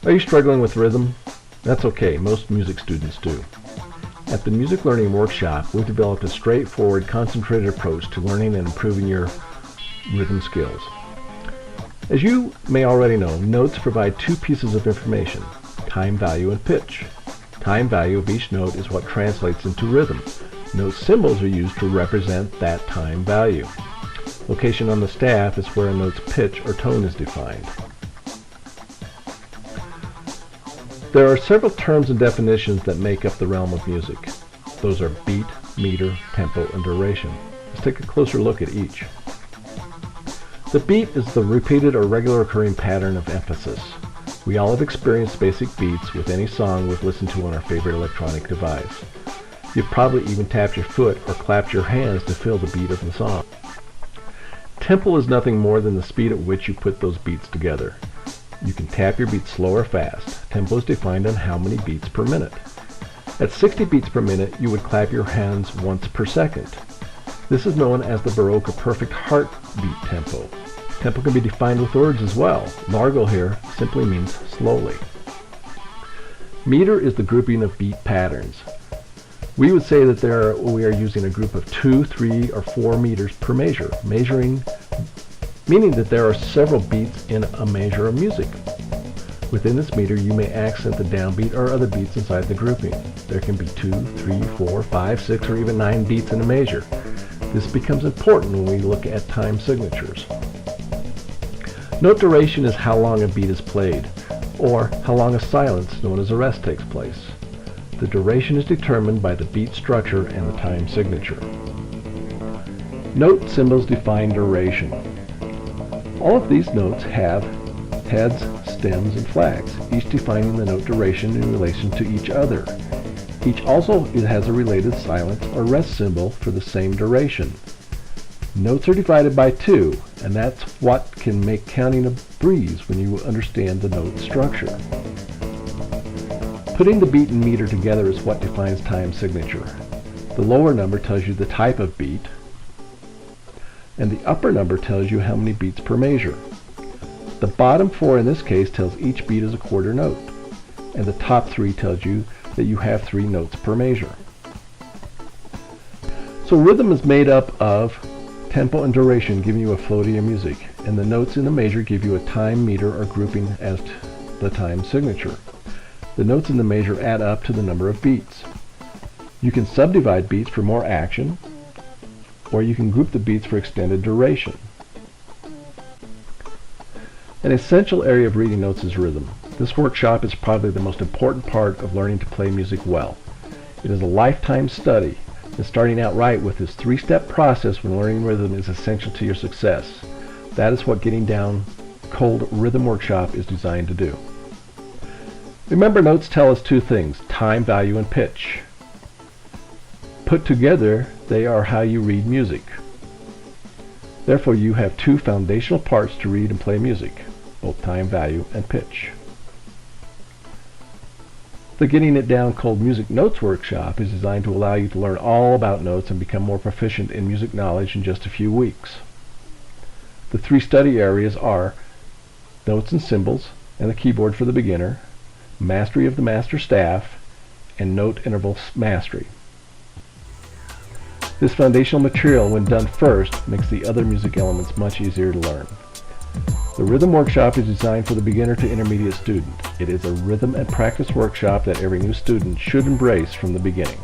Are you struggling with rhythm? That's okay, most music students do. At the Music Learning Workshop, we've developed a straightforward, concentrated approach to learning and improving your rhythm skills. As you may already know, notes provide two pieces of information, time value and pitch. Time value of each note is what translates into rhythm. Note symbols are used to represent that time value. Location on the staff is where a note's pitch or tone is defined. There are several terms and definitions that make up the realm of music. Those are beat, meter, tempo, and duration. Let's take a closer look at each. The beat is the repeated or regular occurring pattern of emphasis. We all have experienced basic beats with any song we've listened to on our favorite electronic device. You've probably even tapped your foot or clapped your hands to feel the beat of the song. Tempo is nothing more than the speed at which you put those beats together. You can tap your beats slow or fast. Tempo is defined on how many beats per minute. At 60 beats per minute, you would clap your hands once per second. This is known as the Baroque or perfect heartbeat tempo. Tempo can be defined with words as well. Largo here simply means slowly. Meter is the grouping of beat patterns. We would say that we are using a group of 2, 3, or 4 meters per measure, meaning that there are several beats in a measure of music. Within this meter, you may accent the downbeat or other beats inside the grouping. There can be 2, 3, 4, 5, 6, or even 9 beats in a measure. This becomes important when we look at time signatures. Note duration is how long a beat is played, or how long a silence, known as a rest, takes place. The duration is determined by the beat structure and the time signature. Note symbols define duration. All of these notes have heads, stems, and flags, each defining the note duration in relation to each other. Each also has a related silence or rest symbol for the same duration. Notes are divided by 2, and that's what can make counting a breeze when you understand the note structure. Putting the beat and meter together is what defines time signature. The lower number tells you the type of beat, and the upper number tells you how many beats per measure. The bottom 4 in this case tells each beat is a quarter note, and the top 3 tells you that you have 3 notes per measure. So rhythm is made up of tempo and duration, giving you a flow to your music, and the notes in the measure give you a time meter or grouping as to the time signature. The notes in the measure add up to the number of beats. You can subdivide beats for more action, or you can group the beats for extended duration. An essential area of reading notes is rhythm. This workshop is probably the most important part of learning to play music well. It is a lifetime study, and starting out right with this 3-step process when learning rhythm is essential to your success. That is what Getting Down Cold Rhythm Workshop is designed to do. Remember, notes tell us 2 things, time, value, and pitch. Put together, they are how you read music. Therefore, you have 2 foundational parts to read and play music, both time, value, and pitch. The Getting It Down Cold Music Notes Workshop is designed to allow you to learn all about notes and become more proficient in music knowledge in just a few weeks. The 3 study areas are notes and symbols and the keyboard for the beginner, mastery of the master staff, and note interval mastery. This foundational material, when done first, makes the other music elements much easier to learn. The Rhythm Workshop is designed for the beginner to intermediate student. It is a rhythm and practice workshop that every new student should embrace from the beginning.